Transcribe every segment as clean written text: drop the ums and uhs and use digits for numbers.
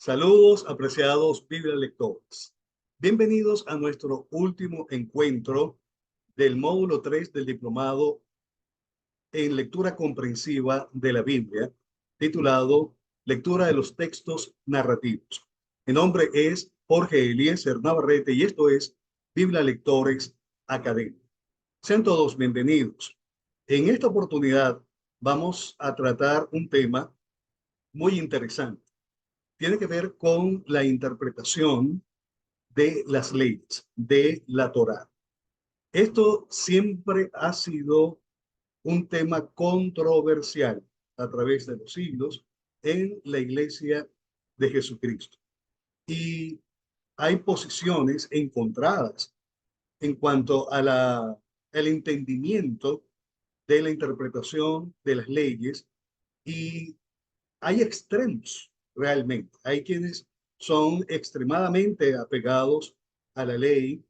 Saludos, apreciados Biblia lectores. Bienvenidos a nuestro último encuentro del módulo 3 del diplomado en lectura comprensiva de la Biblia, titulado Lectura de los textos narrativos. Mi nombre es Jorge Eliezer Navarrete y esto es Biblia Lectores Academia. Sean todos bienvenidos. En esta oportunidad vamos a tratar un tema muy interesante. Tiene que ver con la interpretación de las leyes, de la Torá. Esto siempre ha sido un tema controversial a través de los siglos en la Iglesia de Jesucristo. Y hay posiciones encontradas en cuanto a el entendimiento de la interpretación de las leyes y hay extremos realmente. Hay quienes son extremadamente apegados a la ley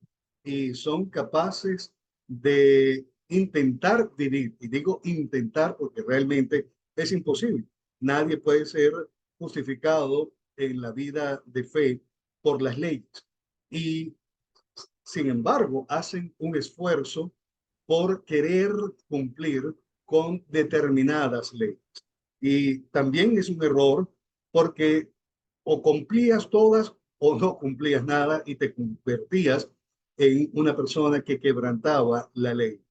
y son capaces de intentar vivir. Y digo intentar porque realmente es imposible. Nadie puede ser justificado en la vida de fe por las leyes. Y sin embargo, hacen un esfuerzo por querer cumplir con determinadas leyes. Y también es un error porque o cumplías todas o no cumplías nada y te convertías en una persona que quebrantaba la ley.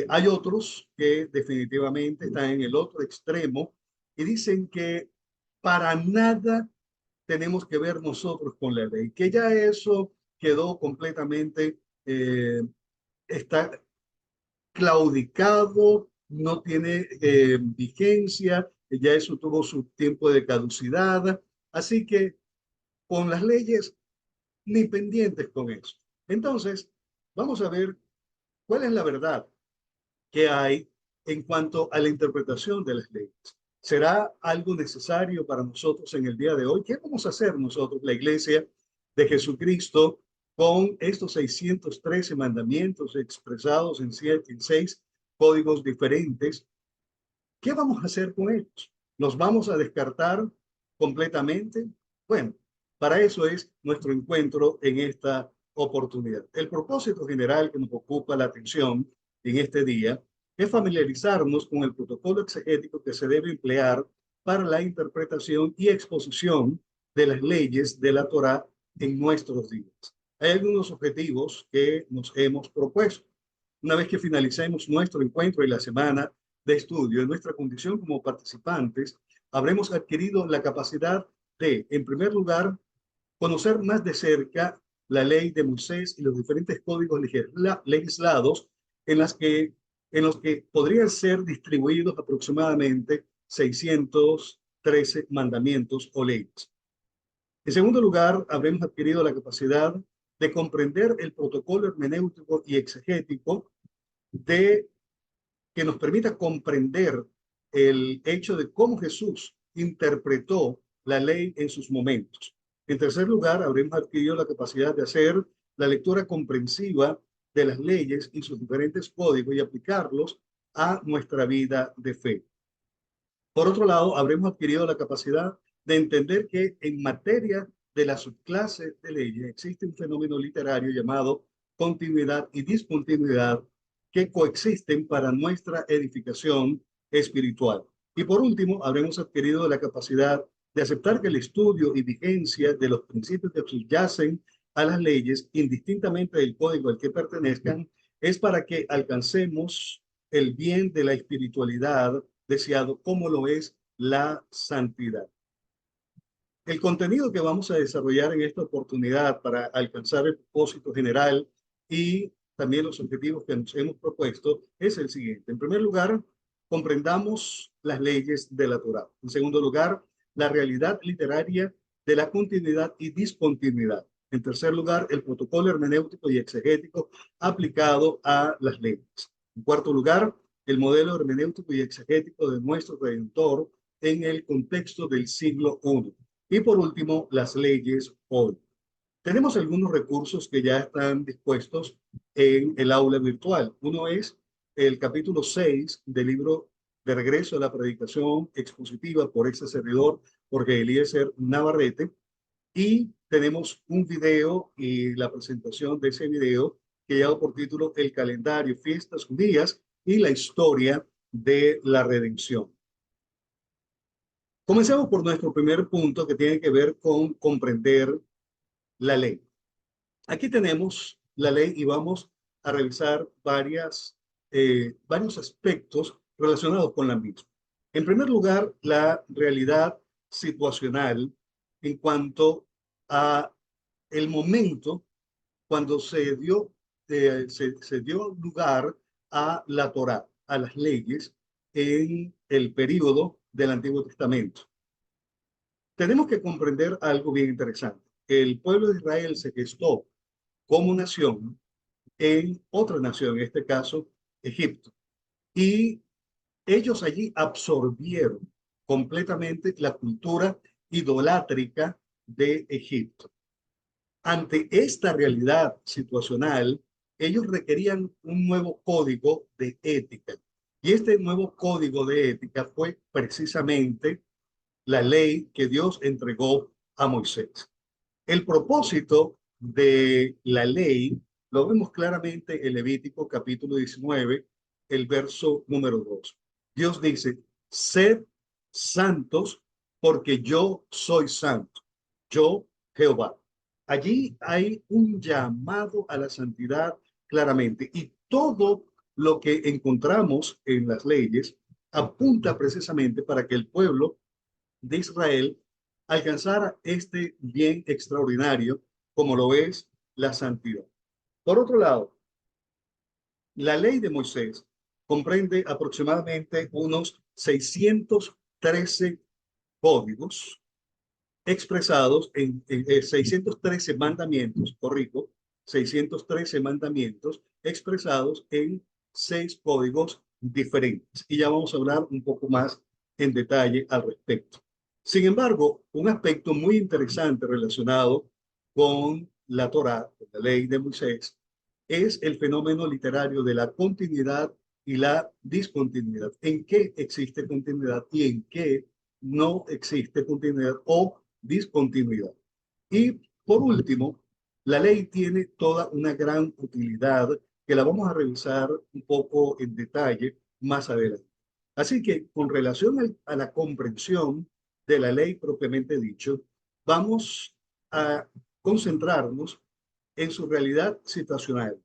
Hay otros que definitivamente están en el otro extremo y dicen que para nada tenemos que ver nosotros con la ley, que ya eso quedó completamente, está claudicado, no tiene vigencia, ya eso tuvo su tiempo de caducidad, así que con las leyes ni pendientes con eso. Entonces, vamos a ver cuál es la verdad que hay en cuanto a la interpretación de las leyes. ¿Será algo necesario para nosotros en el día de hoy? ¿Qué vamos a hacer nosotros, la Iglesia de Jesucristo, con estos 613 mandamientos expresados en 6 códigos diferentes? ¿Qué vamos a hacer con ellos? ¿Los vamos a descartar completamente? Bueno, para eso es nuestro encuentro en esta oportunidad. El propósito general que nos ocupa la atención en este día es familiarizarnos con el protocolo exegético que se debe emplear para la interpretación y exposición de las leyes de la Torá en nuestros días. Hay algunos objetivos que nos hemos propuesto. Una vez que finalicemos nuestro encuentro y la semana de estudio, en nuestra condición como participantes, habremos adquirido la capacidad de, en primer lugar, conocer más de cerca la ley de Moisés y los diferentes códigos legislados en los que podrían ser distribuidos aproximadamente 613 mandamientos o leyes. En segundo lugar, habremos adquirido la capacidad de comprender el protocolo hermenéutico y exegético de que nos permita comprender el hecho de cómo Jesús interpretó la ley en sus momentos. En tercer lugar, habremos adquirido la capacidad de hacer la lectura comprensiva de las leyes y sus diferentes códigos y aplicarlos a nuestra vida de fe. Por otro lado, habremos adquirido la capacidad de entender que en materia de la subclase de leyes existe un fenómeno literario llamado continuidad y discontinuidad que coexisten para nuestra edificación espiritual. Y por último, habremos adquirido la capacidad de aceptar que el estudio y vigencia de los principios que subyacen a las leyes, indistintamente del código al que pertenezcan, es para que alcancemos el bien de la espiritualidad deseado, como lo es la santidad. El contenido que vamos a desarrollar en esta oportunidad para alcanzar el propósito general y también los objetivos que nos hemos propuesto es el siguiente. En primer lugar, comprendamos las leyes de la Torá. En segundo lugar, la realidad literaria de la continuidad y discontinuidad. En tercer lugar, el protocolo hermenéutico y exegético aplicado a las leyes. En cuarto lugar, el modelo hermenéutico y exegético de nuestro Redentor en el contexto del siglo I. Y por último, las leyes hoy. Tenemos algunos recursos que ya están dispuestos en el aula virtual. Uno es el capítulo 6 del libro de regreso a la predicación expositiva por ese servidor, Jorge Eliezer Navarrete, y tenemos un video y la presentación de ese video que lleva por título El calendario, fiestas judías y la historia de la redención. Comencemos por nuestro primer punto que tiene que ver con comprender la ley. Aquí tenemos la ley y vamos a revisar varios aspectos relacionados con la misma. En primer lugar, la realidad situacional en cuanto a el momento cuando se dio lugar a la Torá, a las leyes, en el período del Antiguo Testamento. Tenemos que comprender algo bien interesante. El pueblo de Israel se gestó como nación en otra nación, en este caso Egipto. Y ellos allí absorbieron completamente la cultura idolátrica de Egipto. Ante esta realidad situacional, ellos requerían un nuevo código de ética. Y este nuevo código de ética fue precisamente la ley que Dios entregó a Moisés. El propósito de la ley lo vemos claramente en Levítico capítulo 19, el verso número 2. Dios dice, sed santos porque yo soy santo, yo Jehová. Allí hay un llamado a la santidad claramente y todo lo que encontramos en las leyes apunta precisamente para que el pueblo de Israel alcanzara este bien extraordinario como lo es la santidad. Por otro lado, la ley de Moisés comprende aproximadamente unos 613 códigos expresados en 613 mandamientos, corrijo, 613 mandamientos expresados en 6 códigos diferentes. Y ya vamos a hablar un poco más en detalle al respecto. Sin embargo, un aspecto muy interesante relacionado con la Torá, la ley de Moisés, es el fenómeno literario de la continuidad y la discontinuidad. ¿En qué existe continuidad y en qué no existe continuidad o discontinuidad? Y por último, la ley tiene toda una gran utilidad que la vamos a revisar un poco en detalle más adelante. Así que con relación a la comprensión de la ley propiamente dicho, vamos a concentrarnos en su realidad situacional.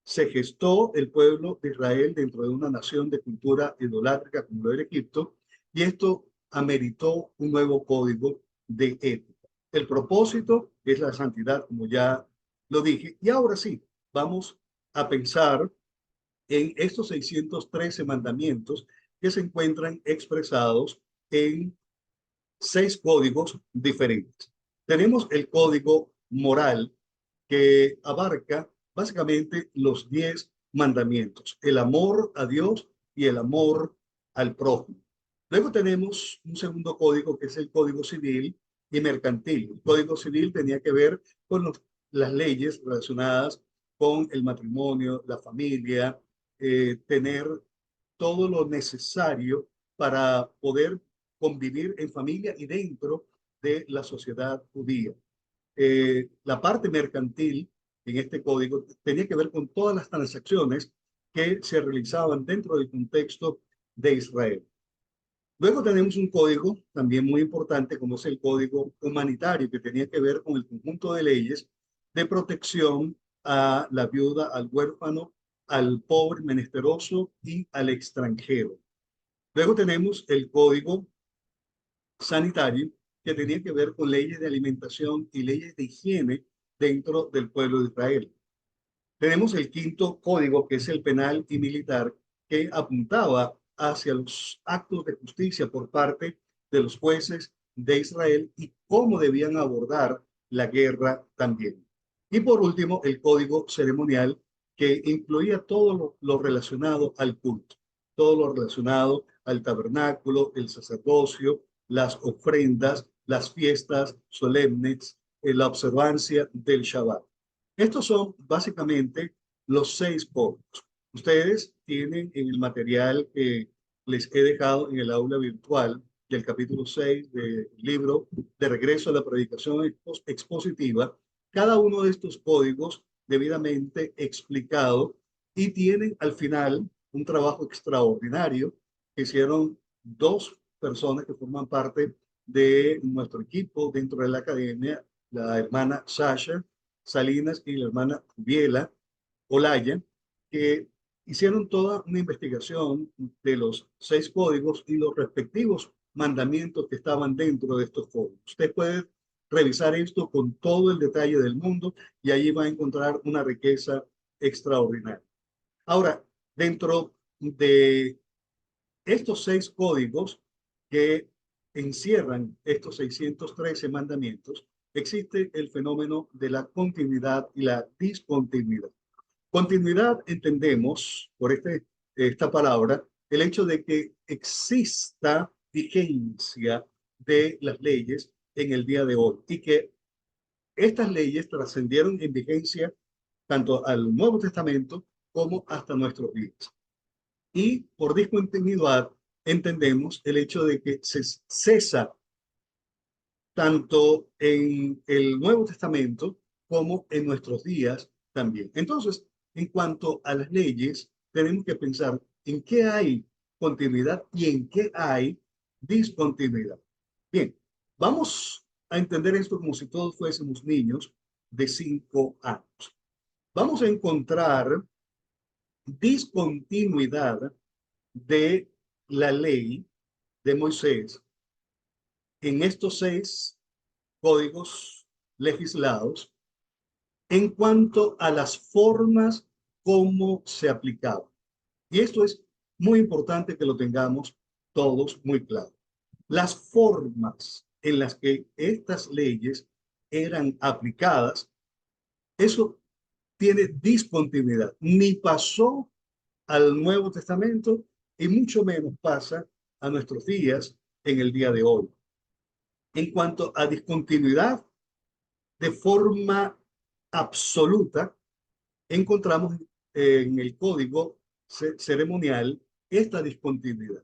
Se gestó el pueblo de Israel dentro de una nación de cultura idolátrica como lo era Egipto, y esto ameritó un nuevo código de ética. El propósito es la santidad, como ya lo dije, y ahora sí, vamos a pensar en estos 613 mandamientos que se encuentran expresados en 6 códigos diferentes. Tenemos el código moral que abarca básicamente los 10 mandamientos, el amor a Dios y el amor al prójimo. Luego tenemos un segundo código que es el código civil y mercantil. El código civil tenía que ver con las leyes relacionadas con el matrimonio, la familia, tener todo lo necesario para poder convivir en familia y dentro de la sociedad judía. La parte mercantil en este código tenía que ver con todas las transacciones que se realizaban dentro del contexto de Israel. Luego tenemos un código también muy importante, como es el código humanitario, que tenía que ver con el conjunto de leyes de protección a la viuda, al huérfano, al pobre menesteroso y al extranjero. Luego tenemos el código sanitario, que tenía que ver con leyes de alimentación y leyes de higiene dentro del pueblo de Israel. Tenemos el quinto código, que es el penal y militar, que apuntaba hacia los actos de justicia por parte de los jueces de Israel y cómo debían abordar la guerra también. Y por último, el código ceremonial, que incluía todo lo relacionado al culto, todo lo relacionado al tabernáculo, el sacerdocio, las ofrendas, las fiestas solemnes, la observancia del Shabbat. Estos son básicamente los 6 códigos. Ustedes tienen en el material que les he dejado en el aula virtual del capítulo 6 del libro de regreso a la predicación expositiva, cada uno de estos códigos debidamente explicado y tienen al final un trabajo extraordinario que hicieron dos personas que forman parte de nuestro equipo dentro de la academia, la hermana Sasha Salinas y la hermana Biela Olaya, que hicieron toda una investigación de los 6 códigos y los respectivos mandamientos que estaban dentro de estos códigos. Usted puede revisar esto con todo el detalle del mundo y allí va a encontrar una riqueza extraordinaria. Ahora, dentro de estos 6 códigos que encierran estos 613 mandamientos, existe el fenómeno de la continuidad y la discontinuidad. Continuidad entendemos por esta palabra el hecho de que exista vigencia de las leyes en el día de hoy y que estas leyes trascendieron en vigencia tanto al Nuevo Testamento como hasta nuestros días. Y por discontinuidad entendemos el hecho de que se cesa tanto en el Nuevo Testamento como en nuestros días también. Entonces, en cuanto a las leyes, tenemos que pensar en qué hay continuidad y en qué hay discontinuidad. Bien, vamos a entender esto como si todos fuésemos niños de 5 años. Vamos a encontrar discontinuidad de la ley de Moisés en estos 6 códigos legislados en cuanto a las formas como se aplicaban. Y esto es muy importante que lo tengamos todos muy claro. Las formas en las que estas leyes eran aplicadas, eso tiene discontinuidad. Ni pasó al Nuevo Testamento y mucho menos pasa a nuestros días en el día de hoy. En cuanto a discontinuidad, de forma absoluta, encontramos en el código ceremonial esta discontinuidad.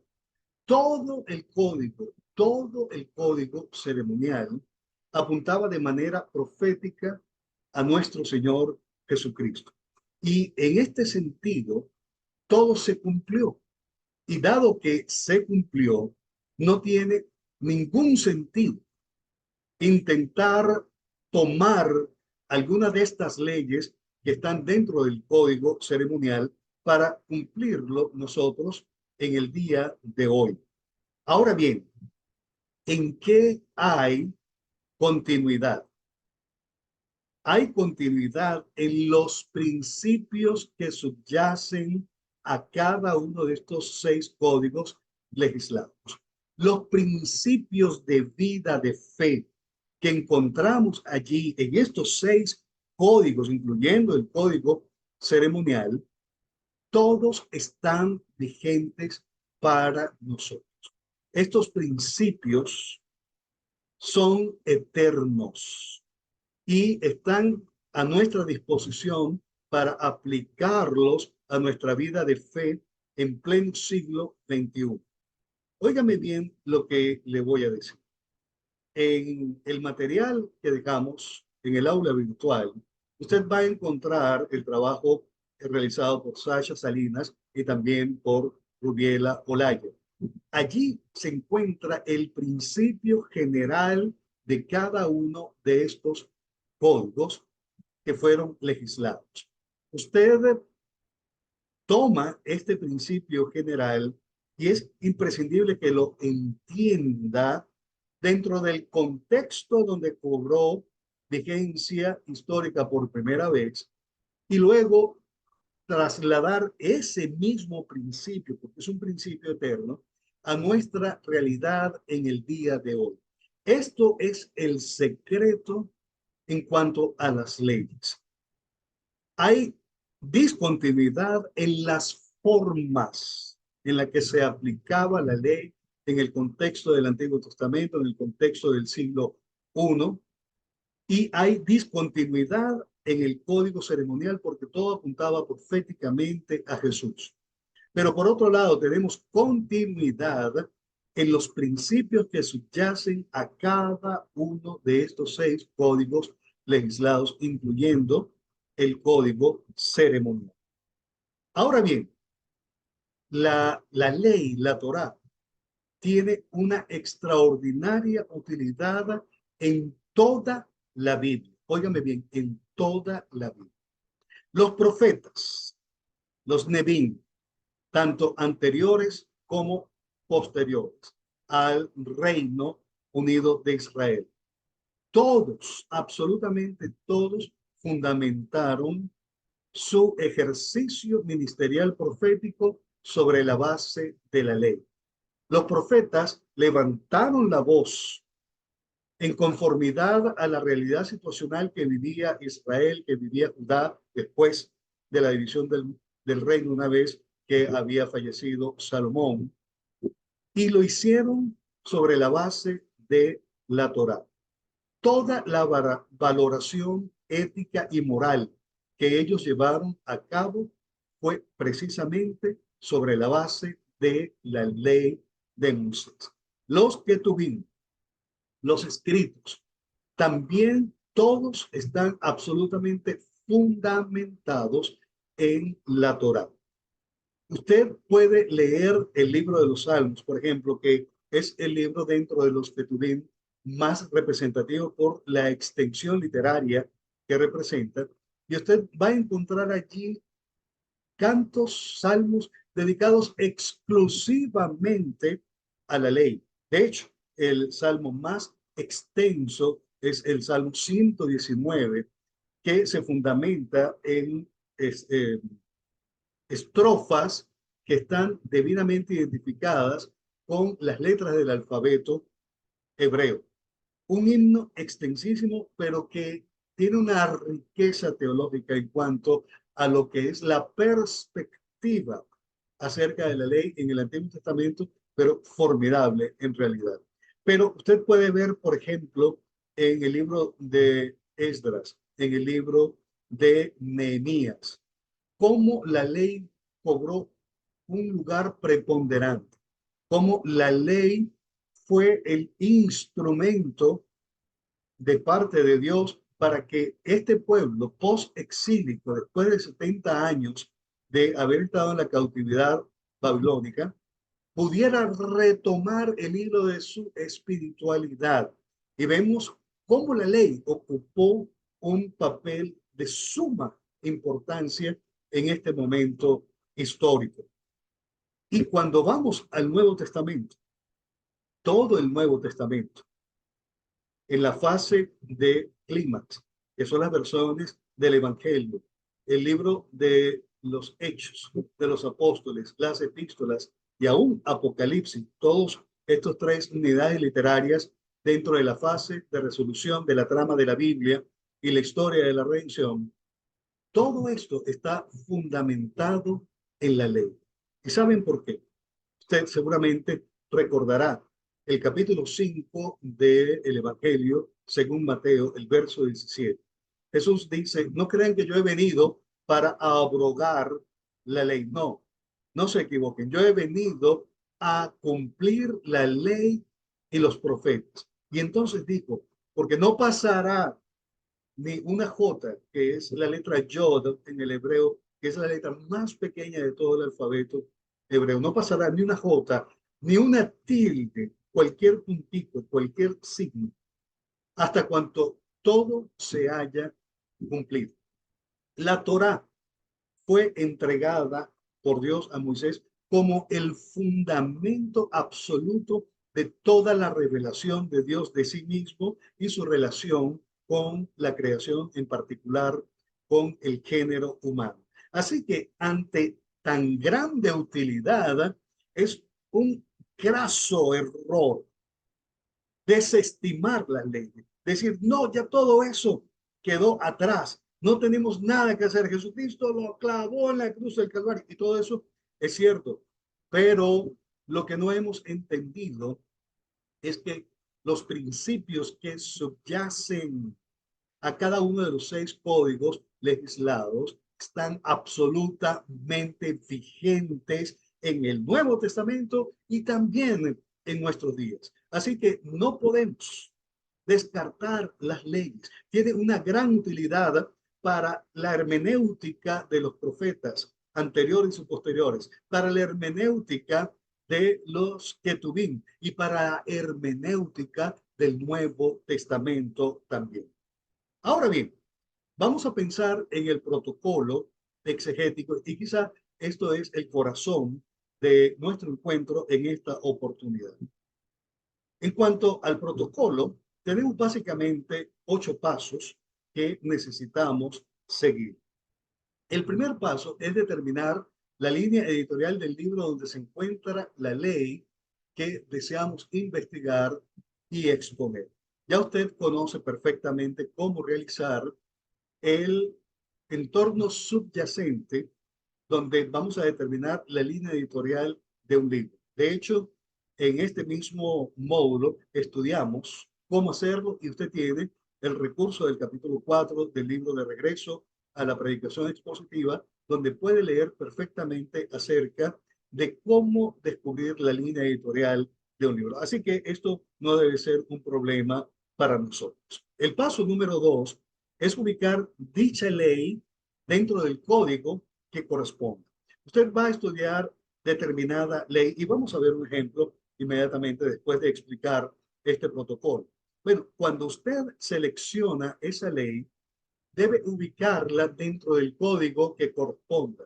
Todo el código ceremonial apuntaba de manera profética a nuestro Señor Jesucristo. Y en este sentido, todo se cumplió. Y dado que se cumplió, no tiene ningún sentido intentar tomar alguna de estas leyes que están dentro del código ceremonial para cumplirlo nosotros en el día de hoy. Ahora bien, ¿en qué hay continuidad? Hay continuidad en los principios que subyacen a cada uno de estos 6 códigos legislados. Los principios de vida de fe que encontramos allí en estos 6 códigos, incluyendo el código ceremonial, todos están vigentes para nosotros. Estos principios son eternos y están a nuestra disposición para aplicarlos a nuestra vida de fe en pleno siglo XXI. Óigame bien lo que le voy a decir. En el material que dejamos en el aula virtual, usted va a encontrar el trabajo realizado por Sasha Salinas y también por Rubiela Olaya. Allí se encuentra el principio general de cada uno de estos códigos que fueron legislados. Usted toma este principio general y es imprescindible que lo entienda dentro del contexto donde cobró vigencia histórica por primera vez y luego trasladar ese mismo principio, porque es un principio eterno, a nuestra realidad en el día de hoy. Esto es el secreto en cuanto a las leyes. Hay discontinuidad en las formas en las que se aplicaba la ley en el contexto del Antiguo Testamento, en el contexto del siglo I, y hay discontinuidad en el código ceremonial porque todo apuntaba proféticamente a Jesús. Pero por otro lado, tenemos continuidad en los principios que subyacen a cada uno de estos 6 códigos legislados, incluyendo el código ceremonial. Ahora bien, la ley, la Torá, tiene una extraordinaria utilidad en toda la Biblia. Óigame bien, en toda la Biblia. Los profetas, los Nebim, tanto anteriores como posteriores al Reino Unido de Israel, todos, absolutamente todos, fundamentaron su ejercicio ministerial profético sobre la base de la ley. Los profetas levantaron la voz en conformidad a la realidad situacional que vivía Israel, que vivía Judá después de la división del reino una vez que había fallecido Salomón, y lo hicieron sobre la base de la Torá. Toda la valoración ética y moral que ellos llevaron a cabo fue precisamente sobre la base de la ley de Moisés. Los que tuvimos, los escritos, también todos están absolutamente fundamentados en la Torá. Usted puede leer el libro de los Salmos, por ejemplo, que es el libro dentro de los Ketuvim más representativo por la extensión literaria que representa, y usted va a encontrar allí cantos, salmos dedicados exclusivamente a la ley. De hecho, el salmo más extenso es el Salmo 119, que se fundamenta en estrofas que están debidamente identificadas con las letras del alfabeto hebreo. Un himno extensísimo, pero que tiene una riqueza teológica en cuanto a lo que es la perspectiva acerca de la ley en el Antiguo Testamento, pero formidable en realidad. Pero usted puede ver, por ejemplo, en el libro de Esdras, en el libro de Nehemías, cómo la ley cobró un lugar preponderante, cómo la ley fue el instrumento de parte de Dios para que este pueblo post-exílico, después de 70 años de haber estado en la cautividad babilónica, pudiera retomar el hilo de su espiritualidad. Y vemos cómo la ley ocupó un papel de suma importancia en este momento histórico. Y cuando vamos al Nuevo Testamento, todo el Nuevo Testamento, en la fase de clímax, que son las versiones del Evangelio, el libro de los Hechos de los Apóstoles, las epístolas y aún Apocalipsis, todos estos 3 unidades literarias dentro de la fase de resolución de la trama de la Biblia y la historia de la redención, todo esto está fundamentado en la ley. ¿Y saben por qué? Usted seguramente recordará el capítulo 5 del Evangelio según Mateo, el verso 17. Jesús dice, no crean que yo he venido para abrogar la ley. No, no se equivoquen. Yo he venido a cumplir la ley y los profetas. Y entonces dijo, porque no pasará ni una J, que es la letra Yod en el hebreo, que es la letra más pequeña de todo el alfabeto hebreo. No pasará ni una J, ni una tilde, cualquier puntito, cualquier signo, hasta cuanto todo se haya cumplido. La Torá fue entregada por Dios a Moisés como el fundamento absoluto de toda la revelación de Dios de sí mismo y su relación con la creación, en particular con el género humano. Así que ante tan grande utilidad, es un graso error desestimar la ley. Decir, no, ya todo eso quedó atrás. No tenemos nada que hacer. Jesucristo lo clavó en la cruz del Calvario y todo eso es cierto. Pero lo que no hemos entendido es que los principios que subyacen a cada uno de los 6 códigos legislados están absolutamente vigentes en el Nuevo Testamento y también en nuestros días. Así que no podemos descartar las leyes. Tiene una gran utilidad para la hermenéutica de los profetas anteriores y posteriores, para la hermenéutica de los Ketubim y para la hermenéutica del Nuevo Testamento también. Ahora bien, vamos a pensar en el protocolo exegético y quizá esto es el corazón de nuestro encuentro en esta oportunidad. En cuanto al protocolo, tenemos básicamente 8 pasos que necesitamos seguir. El primer paso es determinar la línea editorial del libro donde se encuentra la ley que deseamos investigar y exponer. Ya usted conoce perfectamente cómo realizar el entorno subyacente donde vamos a determinar la línea editorial de un libro. De hecho, en este mismo módulo estudiamos cómo hacerlo y usted tiene el recurso del capítulo 4 del libro de Regreso a la Predicación Expositiva, donde puede leer perfectamente acerca de cómo descubrir la línea editorial de un libro. Así que esto no debe ser un problema para nosotros. El paso número 2 es ubicar dicha ley dentro del código que corresponde. Usted va a estudiar determinada ley y vamos a ver un ejemplo inmediatamente después de explicar este protocolo. Bueno, cuando usted selecciona esa ley, debe ubicarla dentro del código que corresponda.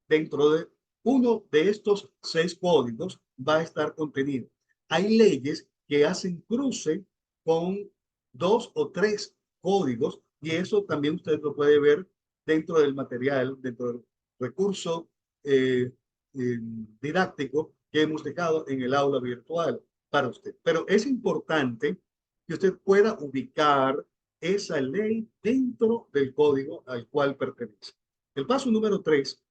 Dentro de uno de estos 6 códigos va a estar contenido. Hay leyes que hacen cruce con 2 o 3 códigos y eso también usted lo puede ver dentro del material, dentro del recurso eh, didáctico que hemos dejado en el aula virtual para usted. Pero es importante que usted pueda ubicar esa ley dentro del código al cual pertenece. El paso número 3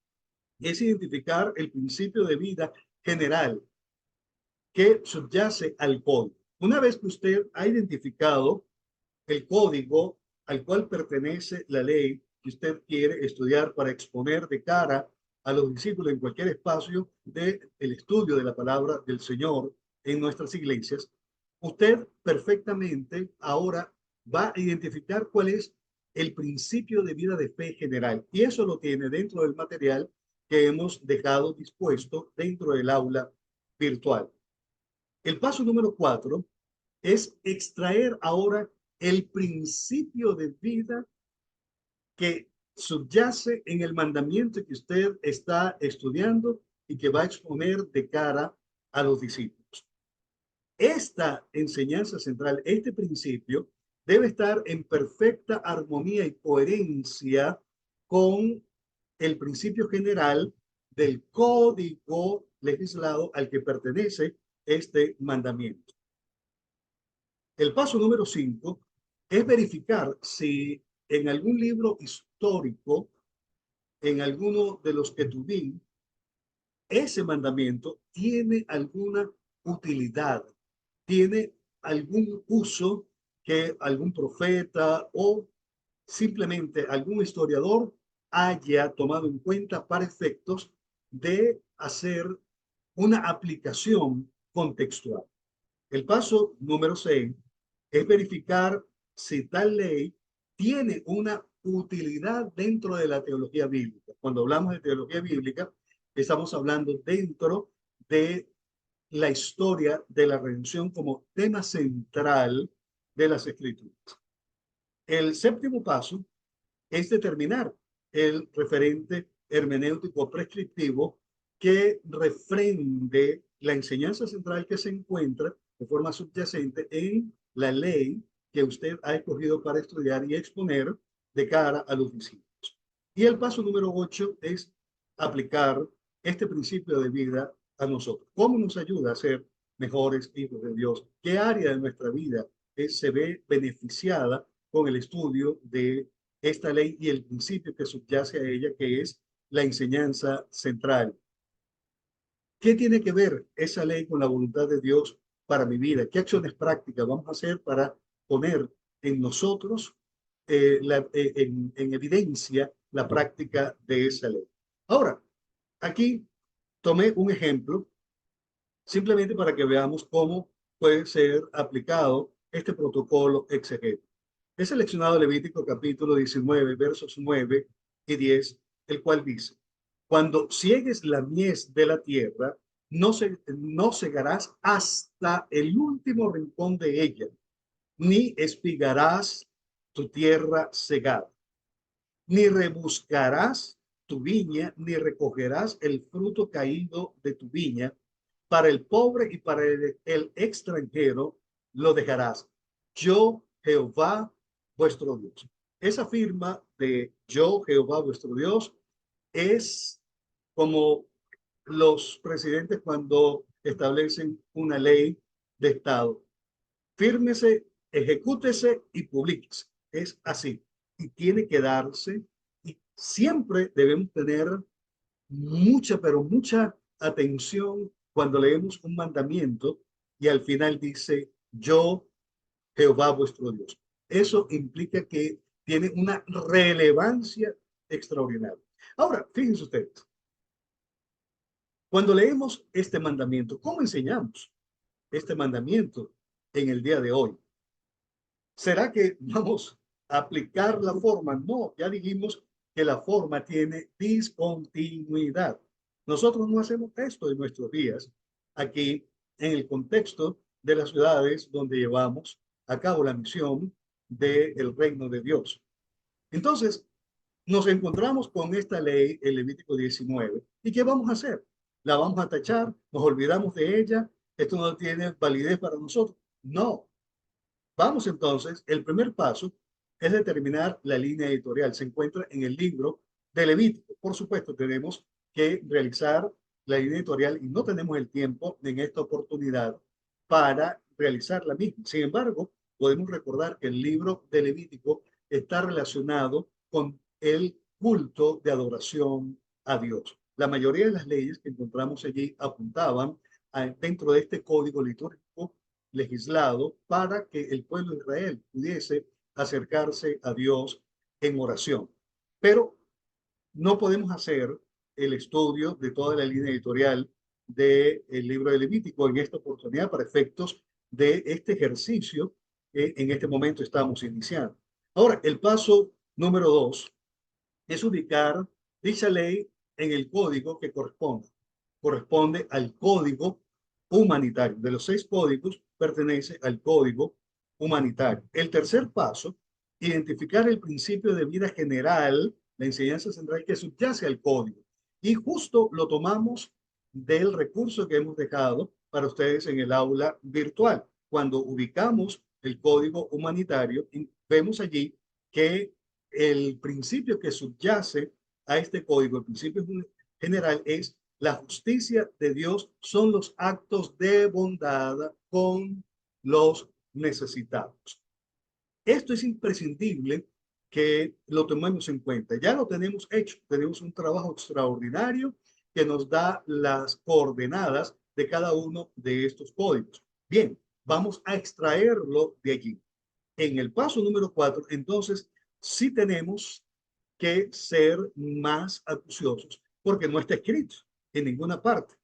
es identificar el principio de vida general que subyace al código. Una vez que usted ha identificado el código al cual pertenece la ley que usted quiere estudiar para exponer de cara a los discípulos en cualquier espacio del estudio de la palabra del Señor en nuestras iglesias, usted perfectamente ahora va a identificar cuál es el principio de vida de fe general. Y eso lo tiene dentro del material que hemos dejado dispuesto dentro del aula virtual. El paso número 4 es extraer ahora el principio de vida que subyace en el mandamiento que usted está estudiando y que va a exponer de cara a los discípulos. Esta enseñanza central, este principio, debe estar en perfecta armonía y coherencia con el principio general del código legislado al que pertenece este mandamiento. El paso número 5 es verificar si en algún libro histórico, en alguno de los que tuvimos, ese mandamiento tiene alguna utilidad, tiene algún uso que algún profeta o simplemente algún historiador haya tomado en cuenta para efectos de hacer una aplicación contextual. El paso número 6 es verificar si tal ley tiene una utilidad dentro de la teología bíblica. Cuando hablamos de teología bíblica, estamos hablando dentro de la historia de la redención como tema central de las escrituras. El séptimo paso es determinar el referente hermenéutico prescriptivo que refrende la enseñanza central que se encuentra de forma subyacente en la ley que usted ha escogido para estudiar y exponer de cara a los discípulos. Y el paso número 8 es aplicar este principio de vida a nosotros. ¿Cómo nos ayuda a ser mejores hijos de Dios? ¿Qué área de nuestra vida se ve beneficiada con el estudio de esta ley y el principio que subyace a ella, que es la enseñanza central? ¿Qué tiene que ver esa ley con la voluntad de Dios para mi vida? ¿Qué acciones prácticas vamos a hacer para poner en nosotros en evidencia la práctica de esa ley. Ahora, aquí tomé un ejemplo simplemente para que veamos cómo puede ser aplicado este protocolo exegético. He seleccionado Levítico capítulo 19, versos 9 y 10, el cual dice: cuando ciegues la mies de la tierra, no cegarás hasta el último rincón de ella, ni espigarás tu tierra cegada, ni rebuscarás tu viña, ni recogerás el fruto caído de tu viña. Para el pobre y para el extranjero lo dejarás. Yo, Jehová, vuestro Dios. Esa firma de yo, Jehová, vuestro Dios, es como los presidentes cuando establecen una ley de Estado. Fírmese, ejecútese y publíquese. Es así. Y tiene que darse. Y siempre debemos tener mucha, pero mucha atención cuando leemos un mandamiento y al final dice: yo, Jehová vuestro Dios. Eso implica que tiene una relevancia extraordinaria. Ahora, fíjense ustedes, cuando leemos este mandamiento, ¿cómo enseñamos este mandamiento en el día de hoy? ¿Será que vamos a aplicar la forma? No, ya dijimos que la forma tiene discontinuidad. Nosotros no hacemos esto en nuestros días, aquí en el contexto de las ciudades donde llevamos a cabo la misión del reino de Dios. Entonces, nos encontramos con esta ley, el Levítico 19, ¿y qué vamos a hacer? ¿La vamos a tachar? ¿Nos olvidamos de ella? ¿Esto no tiene validez para nosotros? No. Vamos entonces, el primer paso es determinar la línea editorial. Se encuentra en el libro de Levítico. Por supuesto, tenemos que realizar la línea editorial y no tenemos el tiempo en esta oportunidad para realizar la misma. Sin embargo, podemos recordar que el libro de Levítico está relacionado con el culto de adoración a Dios. La mayoría de las leyes que encontramos allí apuntaban dentro de este código litúrgico legislado para que el pueblo de Israel pudiese acercarse a Dios en oración. Pero no podemos hacer el estudio de toda la línea editorial del libro de Levítico en esta oportunidad para efectos de este ejercicio que en este momento estamos iniciando. Ahora, el paso número 2 es ubicar dicha ley en el código que corresponde. Corresponde al código humanitario. De los 6 códigos, pertenece al código humanitario. El tercer paso, identificar el principio de vida general, la enseñanza central que subyace al código. Y justo lo tomamos del recurso que hemos dejado para ustedes en el aula virtual. Cuando ubicamos el código humanitario, vemos allí que el principio que subyace a este código, el principio general, es la justicia de Dios son los actos de bondad con los necesitados. Esto es imprescindible que lo tomemos en cuenta. Ya lo tenemos hecho, tenemos un trabajo extraordinario que nos da las coordenadas de cada uno de estos códigos. Bien, vamos a extraerlo de allí. En el paso número 4, entonces, sí tenemos que ser más acuciosos, porque no está escrito en ninguna parte.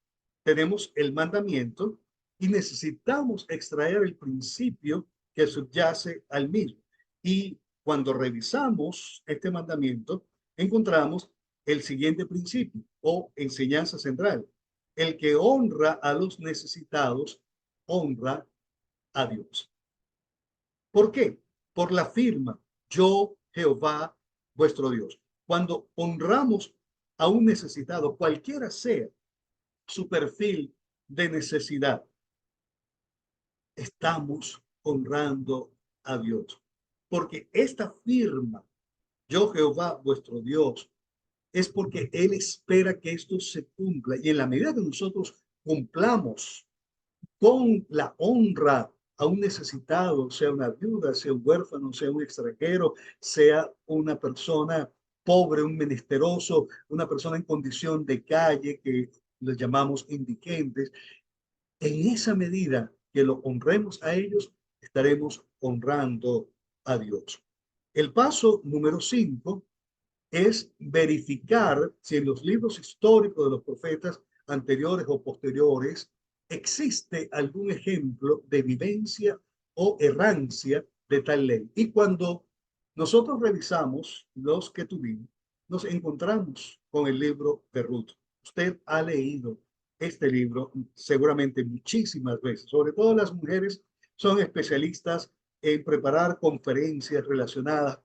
Tenemos el mandamiento y necesitamos extraer el principio que subyace al mismo. Y cuando revisamos este mandamiento, encontramos el siguiente principio o enseñanza central. El que honra a los necesitados, honra a Dios. ¿Por qué? Por la firma, yo, Jehová, vuestro Dios. Cuando honramos a un necesitado, cualquiera sea su perfil de necesidad, estamos honrando a Dios. Porque esta firma, yo, Jehová, vuestro Dios, es porque Él espera que esto se cumpla. Y en la medida que nosotros cumplamos con la honra a un necesitado, sea una viuda, sea un huérfano, sea un extranjero, sea una persona pobre, un menesteroso, una persona en condición de calle que les llamamos indigentes. En esa medida que lo honremos a ellos, estaremos honrando a Dios. El paso número 5 es verificar si en los libros históricos de los profetas anteriores o posteriores existe algún ejemplo de vivencia o errancia de tal ley. Y cuando nosotros revisamos los que tuvimos, nos encontramos con el libro de Ruth. Usted ha leído este libro seguramente muchísimas veces, sobre todo las mujeres son especialistas en preparar conferencias relacionadas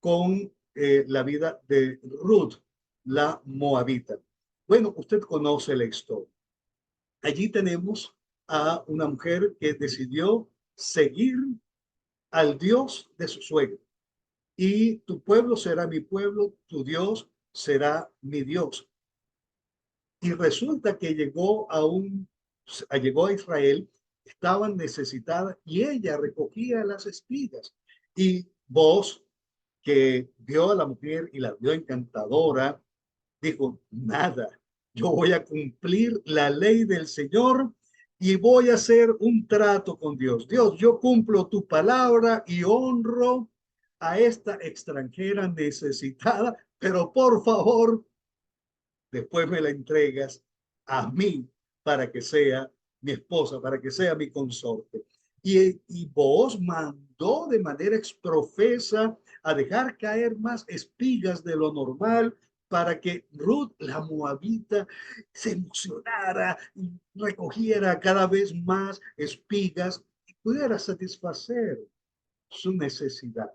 con la vida de Ruth, la moabita. Bueno, usted conoce la historia. Allí tenemos a una mujer que decidió seguir al Dios de su suegro. Y tu pueblo será mi pueblo, tu Dios será mi Dios. Y resulta que llegó a Israel, estaban necesitadas y ella recogía las espigas. Y vos, que vio a la mujer y la vio encantadora, dijo, nada, yo voy a cumplir la ley del Señor y voy a hacer un trato con Dios. Dios, yo cumplo tu palabra y honro a esta extranjera necesitada, pero por favor, después me la entregas a mí para que sea mi esposa, para que sea mi consorte. Y vos mandó de manera exprofesa a dejar caer más espigas de lo normal para que Ruth, la moabita, se emocionara y recogiera cada vez más espigas y pudiera satisfacer su necesidad.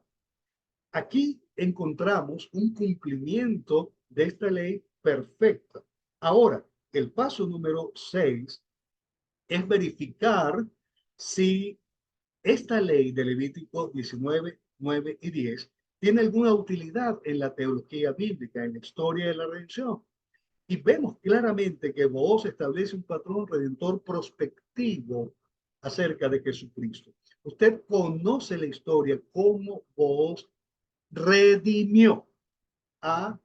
Aquí encontramos un cumplimiento de esta ley perfecta. Ahora, el paso número 6 es verificar si esta ley de Levítico 19, 9 y 10 tiene alguna utilidad en la teología bíblica, en la historia de la redención. Y vemos claramente que Booz establece un patrón redentor prospectivo acerca de Jesucristo. Usted conoce la historia, cómo Booz redimió a,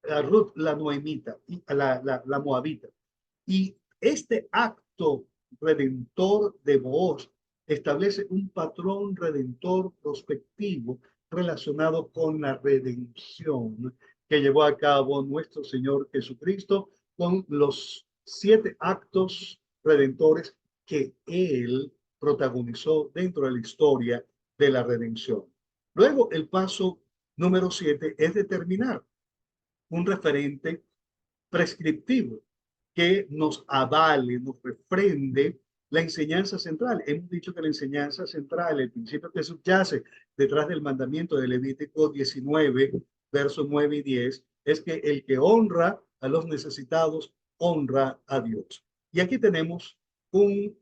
a Ruth la noemita, la moabita. Y este acto redentor de Booz establece un patrón redentor prospectivo relacionado con la redención que llevó a cabo nuestro Señor Jesucristo con los 7 actos redentores que Él protagonizó dentro de la historia de la redención. Luego, el paso número 7 es determinar un referente prescriptivo que nos avale, nos refrende la enseñanza central. Hemos dicho que la enseñanza central, el principio que subyace detrás del mandamiento de Levítico 19, versos 9 y 10, es que el que honra a los necesitados, honra a Dios. Y aquí tenemos un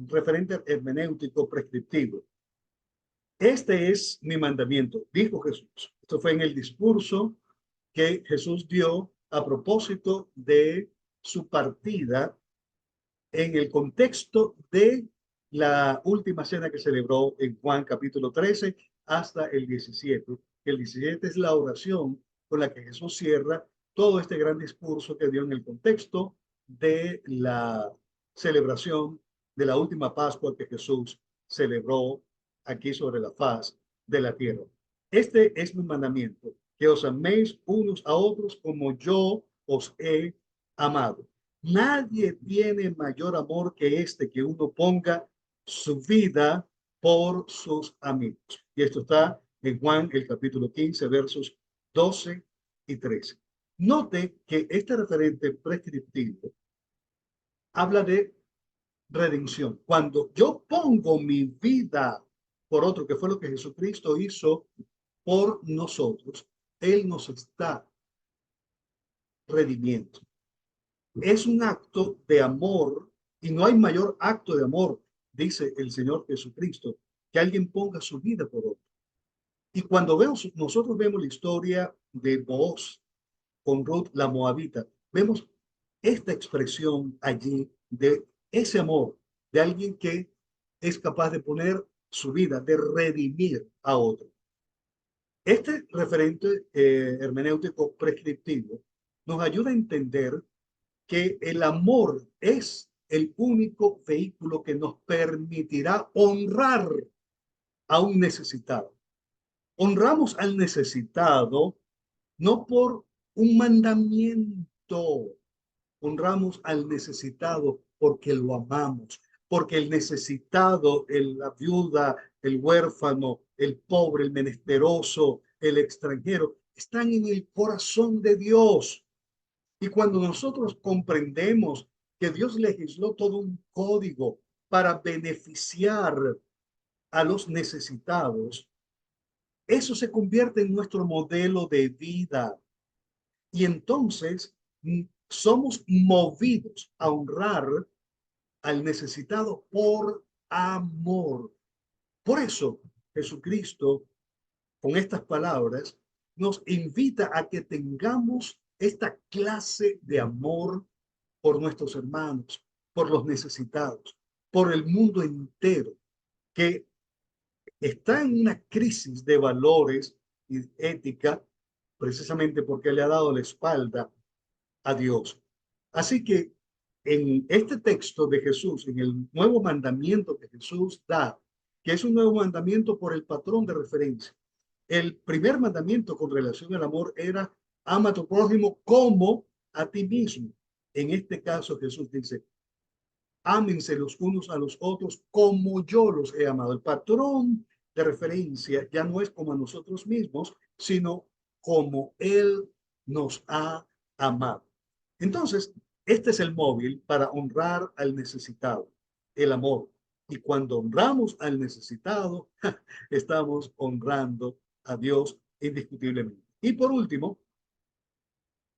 referente hermenéutico prescriptivo. Este es mi mandamiento, dijo Jesús. Esto fue en el discurso que Jesús dio a propósito de su partida en el contexto de la última cena que celebró en Juan capítulo 13 hasta el 17. El 17 es la oración con la que Jesús cierra todo este gran discurso que dio en el contexto de la celebración de la última Pascua que Jesús celebró aquí sobre la faz de la tierra. Este es mi mandamiento, que os améis unos a otros como yo os he amado. Nadie tiene mayor amor que este, que uno ponga su vida por sus amigos. Y esto está en Juan, el capítulo 15, versos 12 y 13. Note que este referente prescriptivo habla de redención. Cuando yo pongo mi vida por otro, que fue lo que Jesucristo hizo por nosotros, Él nos está redimiendo. Es un acto de amor y no hay mayor acto de amor, dice el Señor Jesucristo, que alguien ponga su vida por otro. Y cuando nosotros vemos la historia de Booz con Ruth la Moabita, vemos esta expresión allí de ese amor de alguien que es capaz de poner su vida, de redimir a otro. Este referente hermenéutico prescriptivo nos ayuda a entender que el amor es el único vehículo que nos permitirá honrar a un necesitado. Honramos al necesitado no por un mandamiento. Honramos al necesitado porque lo amamos, porque el necesitado, la viuda, el huérfano, el pobre, el menesteroso, el extranjero, están en el corazón de Dios. Y cuando nosotros comprendemos que Dios legisló todo un código para beneficiar a los necesitados, eso se convierte en nuestro modelo de vida. Y entonces somos movidos a honrar al necesitado por amor. Por eso Jesucristo, con estas palabras, nos invita a que tengamos esta clase de amor por nuestros hermanos, por los necesitados, por el mundo entero, que está en una crisis de valores y ética, precisamente porque le ha dado la espalda a Dios. Así que en este texto de Jesús, en el nuevo mandamiento que Jesús da, que es un nuevo mandamiento por el patrón de referencia. El primer mandamiento con relación al amor era ama a tu prójimo como a ti mismo. En este caso Jesús dice, ámense los unos a los otros como yo los he amado. El patrón de referencia ya no es como a nosotros mismos, sino como Él nos ha amado. Entonces, este es el móvil para honrar al necesitado, el amor. Y cuando honramos al necesitado, estamos honrando a Dios indiscutiblemente. Y por último,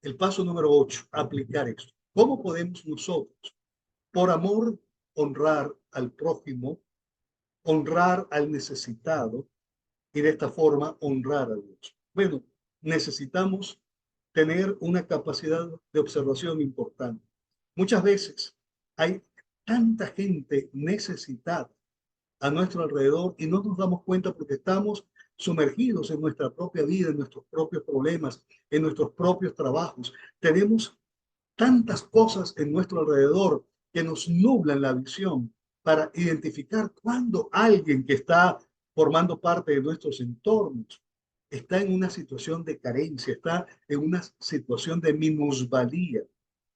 el paso número 8, aplicar esto. ¿Cómo podemos nosotros, por amor, honrar al prójimo, honrar al necesitado y de esta forma honrar a Dios? Bueno, necesitamos tener una capacidad de observación importante. Muchas veces hay tanta gente necesitada a nuestro alrededor y no nos damos cuenta porque estamos sumergidos en nuestra propia vida, en nuestros propios problemas, en nuestros propios trabajos. Tenemos tantas cosas en nuestro alrededor que nos nublan la visión para identificar cuando alguien que está formando parte de nuestros entornos está en una situación de carencia, está en una situación de minusvalía.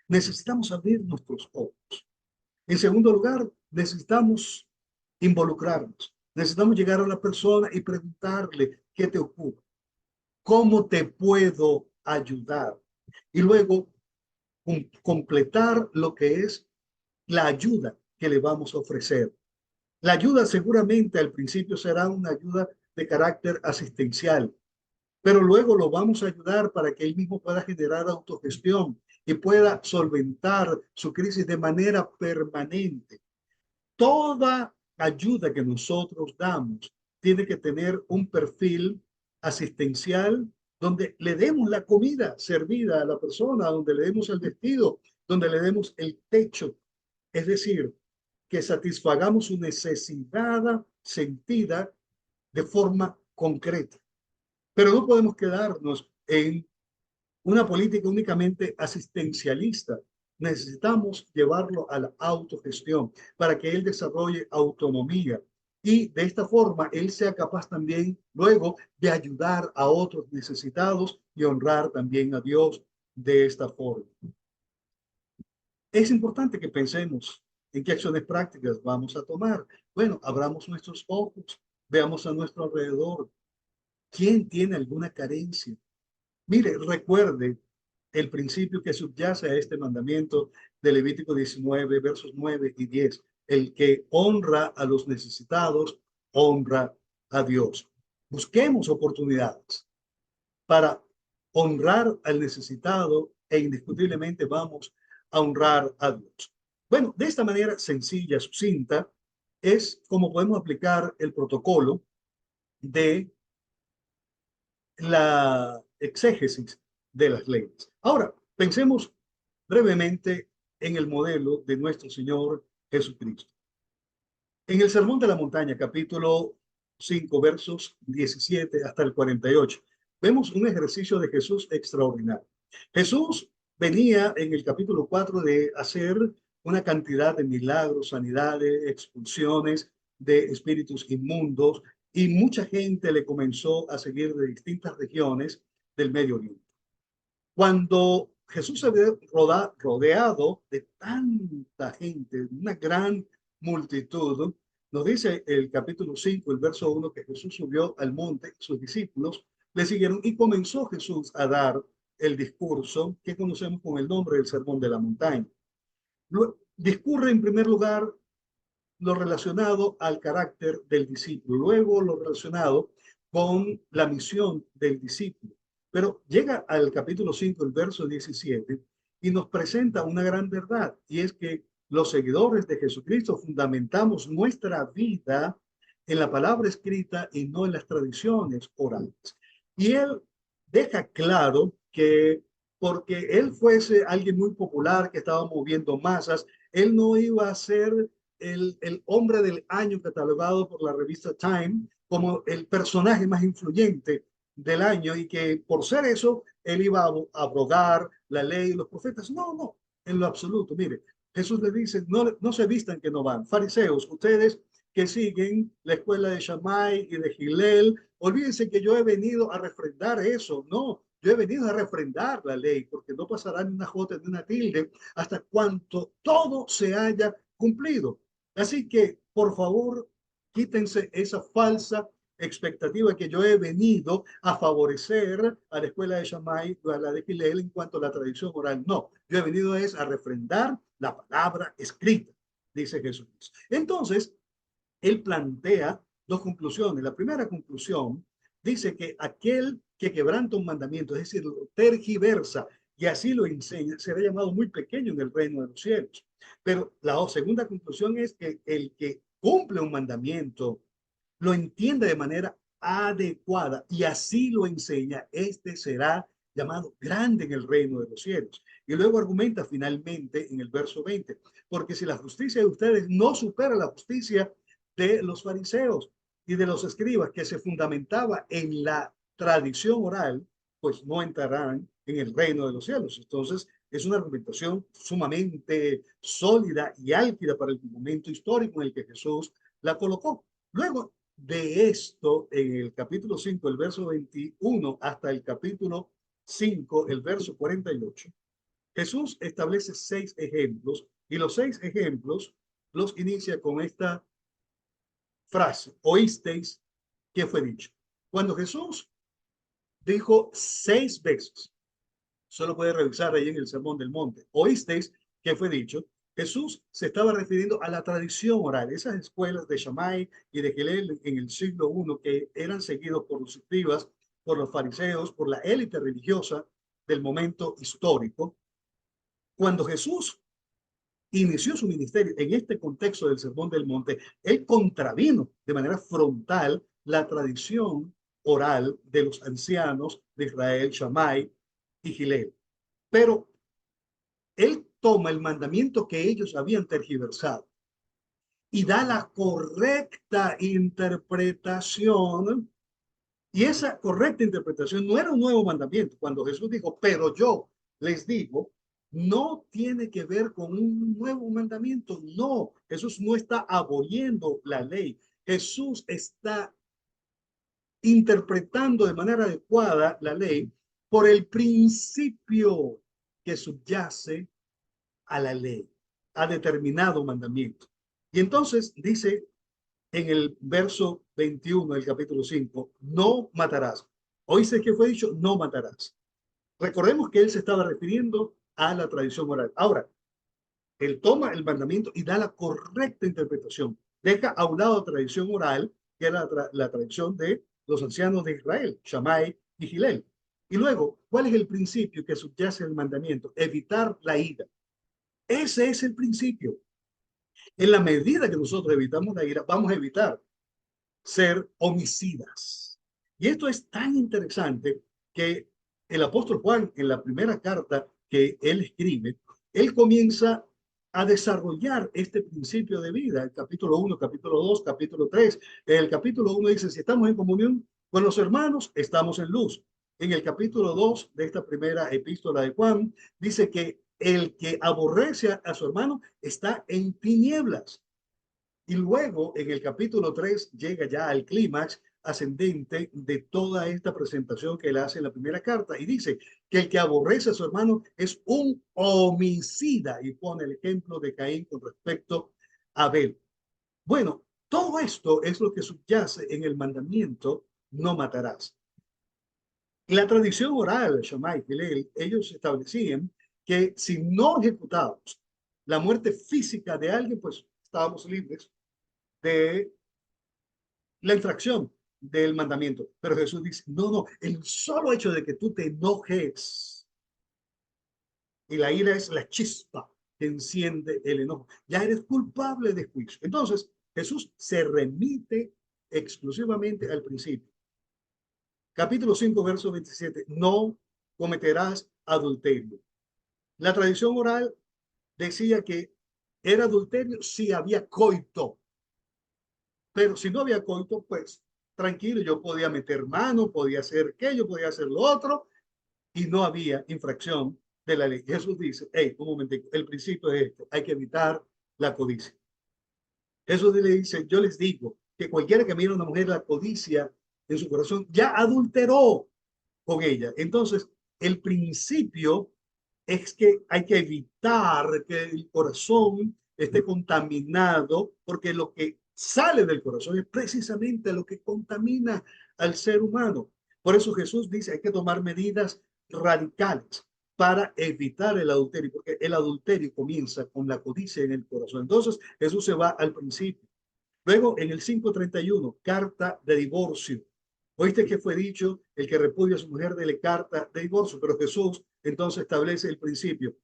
Necesitamos abrir nuestros ojos. En segundo lugar, necesitamos involucrarnos. Necesitamos llegar a la persona y preguntarle qué te ocurre, cómo te puedo ayudar. Y luego completar lo que es la ayuda que le vamos a ofrecer. La ayuda seguramente al principio será una ayuda de carácter asistencial, pero luego lo vamos a ayudar para que él mismo pueda generar autogestión y pueda solventar su crisis de manera permanente. Toda ayuda que nosotros damos tiene que tener un perfil asistencial donde le demos la comida servida a la persona, donde le demos el vestido, donde le demos el techo. Es decir, que satisfagamos su necesidad sentida de forma concreta. Pero no podemos quedarnos en una política únicamente asistencialista. Necesitamos llevarlo a la autogestión para que él desarrolle autonomía y de esta forma él sea capaz también luego de ayudar a otros necesitados y honrar también a Dios de esta forma. Es importante que pensemos en qué acciones prácticas vamos a tomar. Bueno, abramos nuestros ojos, veamos a nuestro alrededor. ¿Quién tiene alguna carencia? Mire, recuerde el principio que subyace a este mandamiento de Levítico 19, versos 9 y 10. El que honra a los necesitados, honra a Dios. Busquemos oportunidades para honrar al necesitado e indiscutiblemente vamos a honrar a Dios. Bueno, de esta manera sencilla, sucinta, es como podemos aplicar el protocolo de la exégesis de las leyes. Ahora, pensemos brevemente en el modelo de nuestro Señor Jesucristo. En el Sermón de la Montaña, capítulo 5, versos 17 hasta el 48, vemos un ejercicio de Jesús extraordinario. Jesús venía en el capítulo 4 de hacer una cantidad de milagros, sanidades, expulsiones de espíritus inmundos, y mucha gente le comenzó a seguir de distintas regiones del Medio Oriente. Cuando Jesús se ve rodeado de tanta gente, una gran multitud, nos dice el capítulo 5, el verso 1, que Jesús subió al monte, sus discípulos le siguieron y comenzó Jesús a dar el discurso que conocemos con el nombre del Sermón de la Montaña. Discurre en primer lugar lo relacionado al carácter del discípulo, luego lo relacionado con la misión del discípulo. Pero llega al capítulo 5, el verso 17, y nos presenta una gran verdad, y es que los seguidores de Jesucristo fundamentamos nuestra vida en la palabra escrita y no en las tradiciones orales. Y él deja claro que porque él fuese alguien muy popular que estaba moviendo masas, él no iba a ser el hombre del año catalogado por la revista Time como el personaje más influyente del año y que por ser eso él iba a abrogar la ley y los profetas. No, no, en lo absoluto. Mire, Jesús le dice, no, no se vistan que no van. Fariseos, ustedes que siguen la escuela de Shammai y de Gilel, olvídense que yo he venido a refrendar eso. No, yo he venido a refrendar la ley porque no pasará ni una jota ni una tilde hasta cuanto todo se haya cumplido. Así que, por favor, quítense esa falsa expectativa que yo he venido a favorecer a la escuela de Shammai o a la de Hillel en cuanto a la tradición oral. No, yo he venido es a refrendar la palabra escrita, dice Jesús. Entonces, él plantea dos conclusiones. La primera conclusión dice que aquel que quebranta un mandamiento, es decir, lo tergiversa y así lo enseña, será llamado muy pequeño en el reino de los cielos. Pero la segunda conclusión es que el que cumple un mandamiento lo entiende de manera adecuada y así lo enseña, este será llamado grande en el reino de los cielos. Y luego argumenta finalmente en el verso 20, porque si la justicia de ustedes no supera la justicia de los fariseos y de los escribas, que se fundamentaba en la tradición oral, pues no entrarán en el reino de los cielos. Entonces, es una argumentación sumamente sólida y álgida para el momento histórico en el que Jesús la colocó. Luego de esto, en el capítulo 5, el verso 21, hasta el capítulo 5, el verso 48, Jesús establece 6 ejemplos y los 6 ejemplos los inicia con esta frase: oísteis que fue dicho. Cuando Jesús dijo 6 veces, solo puede revisar ahí en el Sermón del Monte, oísteis que fue dicho, Jesús se estaba refiriendo a la tradición oral, esas escuelas de Shammai y de Hillel en el siglo I que eran seguidos por los escribas, por los fariseos, por la élite religiosa del momento histórico. Cuando Jesús inició su ministerio en este contexto del Sermón del Monte, él contravino de manera frontal la tradición oral de los ancianos de Israel, Shammai y Gilel. Pero él toma el mandamiento que ellos habían tergiversado y da la correcta interpretación. Y esa correcta interpretación no era un nuevo mandamiento. Cuando Jesús dijo, pero yo les digo, no tiene que ver con un nuevo mandamiento. No, Jesús no está aboliendo la ley. Jesús está interpretando de manera adecuada la ley por el principio que subyace a la ley, a determinado mandamiento. Y entonces dice en el verso 21 del capítulo 5, no matarás. Oíste que fue dicho, no matarás. Recordemos que él se estaba refiriendo a la tradición oral. Ahora, él toma el mandamiento y da la correcta interpretación. Deja a un lado la tradición oral, que era la tradición de los ancianos de Israel, Shammai y Gilel. Y luego, ¿cuál es el principio que subyace el mandamiento? Evitar la ira. Ese es el principio. En la medida que nosotros evitamos la ira, vamos a evitar ser homicidas. Y esto es tan interesante que el apóstol Juan, en la primera carta que él escribe, él comienza a desarrollar este principio de vida. El capítulo 1, capítulo 2, capítulo 3. El capítulo 1 dice, si estamos en comunión con los hermanos, estamos en luz. En el capítulo 2 de esta primera epístola de Juan, dice que el que aborrece a su hermano está en tinieblas. Y luego en el capítulo 3 llega ya al clímax ascendente de toda esta presentación que él hace en la primera carta y dice que el que aborrece a su hermano es un homicida y pone el ejemplo de Caín con respecto a Abel. Bueno, todo esto es lo que subyace en el mandamiento no matarás. La tradición oral, Shammai, ellos establecían que si no ejecutábamos la muerte física de alguien, pues estábamos libres de la infracción del mandamiento. Pero Jesús dice, no, no, el solo hecho de que tú te enojes, y la ira es la chispa que enciende el enojo, ya eres culpable de juicio. Entonces, Jesús se remite exclusivamente al principio. Capítulo 5, verso 27, no cometerás adulterio. La tradición oral decía que era adulterio si había coito, pero si no había coito, pues tranquilo, yo podía meter mano, podía hacer aquello, podía hacer lo otro, y no había infracción de la ley. Jesús dice, hey, un momentico, el principio es este, hay que evitar la codicia. Jesús le dice, yo les digo que cualquiera que mire a una mujer la codicia en su corazón ya adulteró con ella. Entonces, el principio es que hay que evitar que el corazón esté contaminado, porque lo que sale del corazón es precisamente lo que contamina al ser humano. Por eso Jesús dice, hay que tomar medidas radicales para evitar el adulterio, porque el adulterio comienza con la codicia en el corazón. Entonces, Jesús se va al principio. Luego, en el 5:31, carta de divorcio. Oíste que fue dicho, el que repudia a su mujer dele carta de divorcio, pero Jesús entonces establece el principio,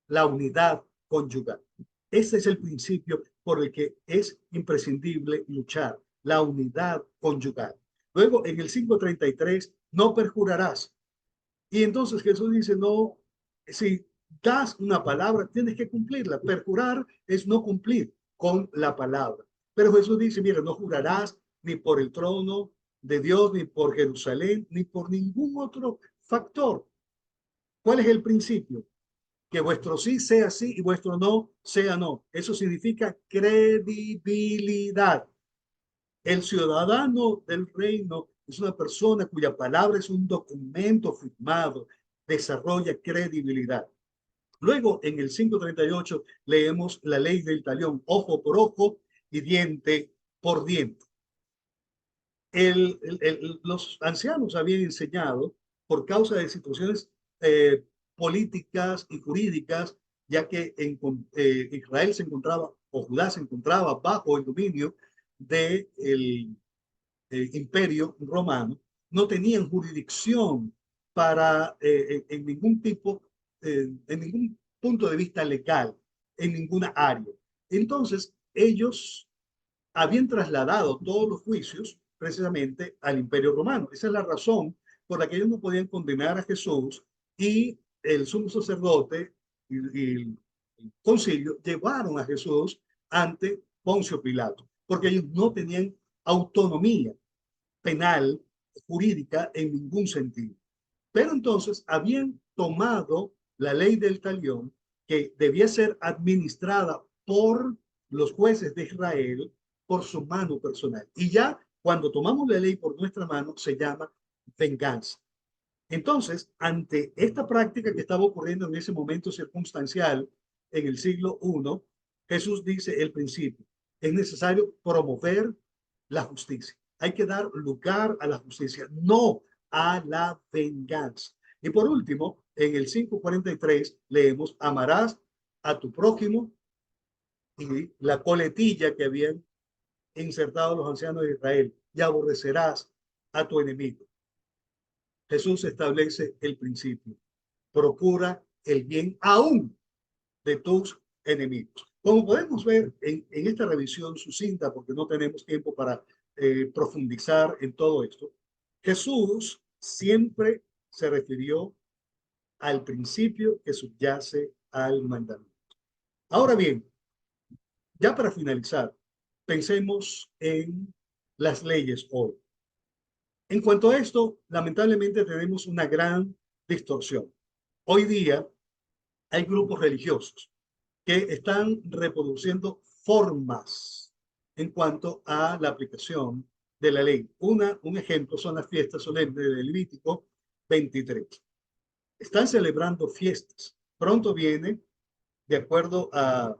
la unidad conyugal. Ese es el principio por el que es imprescindible luchar, la unidad conyugal. Luego, en el 5:33, no perjurarás. Y entonces Jesús dice, no, si das una palabra, tienes que cumplirla. Perjurar es no cumplir con la palabra. Pero Jesús dice, mira, no jurarás ni por el trono de Dios, ni por Jerusalén, ni por ningún otro factor. ¿Cuál es el principio? Que vuestro sí sea sí y vuestro no sea no. Eso significa credibilidad. El ciudadano del reino es una persona cuya palabra es un documento firmado, desarrolla credibilidad. Luego, en el 5:38, leemos la ley del talión, ojo por ojo y diente por diente. Los ancianos habían enseñado, por causa de situaciones eh, políticas y jurídicas, ya que Israel se encontraba, o Judá se encontraba bajo el dominio del imperio romano, no tenían jurisdicción para, en ningún tipo, en ningún punto de vista legal, en ninguna área. Entonces, ellos habían trasladado todos los juicios precisamente al imperio romano. Esa es la razón por la que ellos no podían condenar a Jesús y el sumo sacerdote y el concilio llevaron a Jesús ante Poncio Pilato, porque ellos no tenían autonomía penal, jurídica en ningún sentido. Pero entonces habían tomado la ley del talión que debía ser administrada por los jueces de Israel por su mano personal. Y ya cuando tomamos la ley por nuestra mano se llama venganza. Entonces, ante esta práctica que estaba ocurriendo en ese momento circunstancial en el siglo I, Jesús dice el principio, es necesario promover la justicia. Hay que dar lugar a la justicia, no a la venganza. Y por último, en el 5:43 leemos, amarás a tu prójimo, y la coletilla que habían insertado los ancianos de Israel, y aborrecerás a tu enemigo. Jesús establece el principio, procura el bien aún de tus enemigos. Como podemos ver en esta revisión sucinta, porque no tenemos tiempo para profundizar en todo esto, Jesús siempre se refirió al principio que subyace al mandamiento. Ahora bien, ya para finalizar, pensemos en las leyes hoy. En cuanto a esto, lamentablemente tenemos una gran distorsión. Hoy día hay grupos religiosos que están reproduciendo formas en cuanto a la aplicación de la ley. Un ejemplo son las fiestas solemnes de Levítico 23. Están celebrando fiestas. Pronto viene, de acuerdo a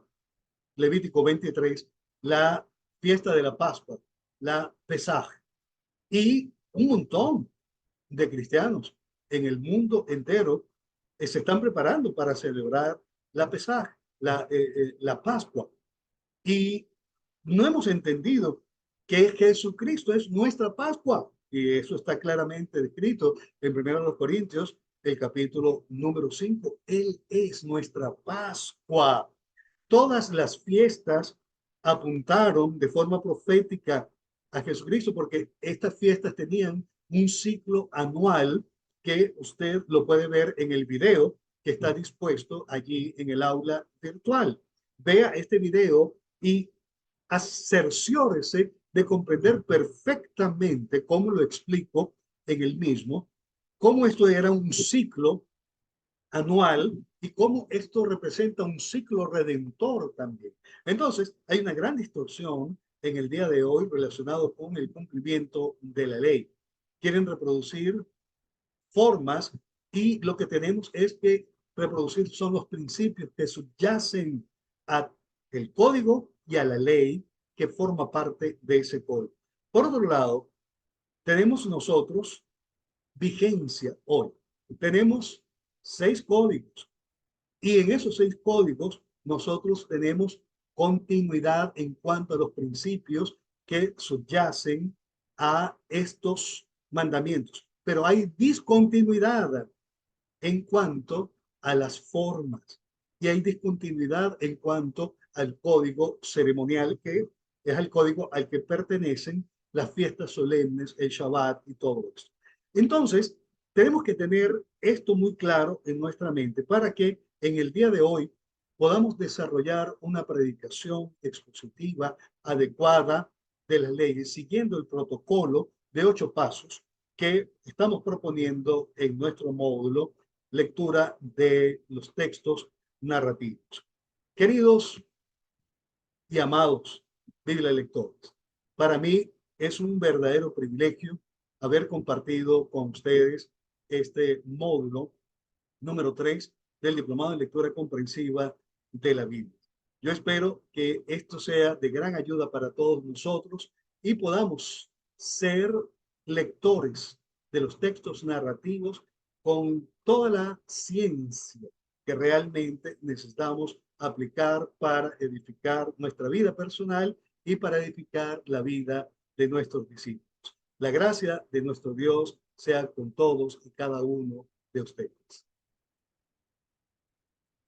Levítico 23, la fiesta de la Pascua, la Pesaj. Y un montón de cristianos en el mundo entero se están preparando para celebrar la Pesaj, la Pascua. Y no hemos entendido que Jesucristo es nuestra Pascua. Y eso está claramente descrito en 1 Corintios, el capítulo número 5. Él es nuestra Pascua. Todas las fiestas apuntaron de forma profética a Jesucristo porque estas fiestas tenían un ciclo anual que usted lo puede ver en el video que está dispuesto allí en el aula virtual. Vea este video y cerciórese de comprender perfectamente cómo lo explico en el mismo, cómo esto era un ciclo anual y cómo esto representa un ciclo redentor también. Entonces, hay una gran distorsión en el día de hoy relacionado con el cumplimiento de la ley. Quieren reproducir formas y lo que tenemos es que reproducir son los principios que subyacen al código y a la ley que forma parte de ese código. Por otro lado, tenemos nosotros vigencia hoy. Tenemos 6 códigos y en esos 6 códigos nosotros tenemos continuidad en cuanto a los principios que subyacen a estos mandamientos, pero hay discontinuidad en cuanto a las formas y hay discontinuidad en cuanto al código ceremonial, que es el código al que pertenecen las fiestas solemnes, el Shabbat y todo esto. Entonces, tenemos que tener esto muy claro en nuestra mente para que en el día de hoy podamos desarrollar una predicación expositiva adecuada de las leyes, siguiendo el protocolo de 8 pasos que estamos proponiendo en nuestro módulo lectura de los textos narrativos. Queridos y amados Biblia lectores, para mí es un verdadero privilegio haber compartido con ustedes este módulo número 3 del Diplomado en Lectura Comprensiva de la Biblia. Yo espero que esto sea de gran ayuda para todos nosotros y podamos ser lectores de los textos narrativos con toda la ciencia que realmente necesitamos aplicar para edificar nuestra vida personal y para edificar la vida de nuestros discípulos. La gracia de nuestro Dios sea con todos y cada uno de ustedes.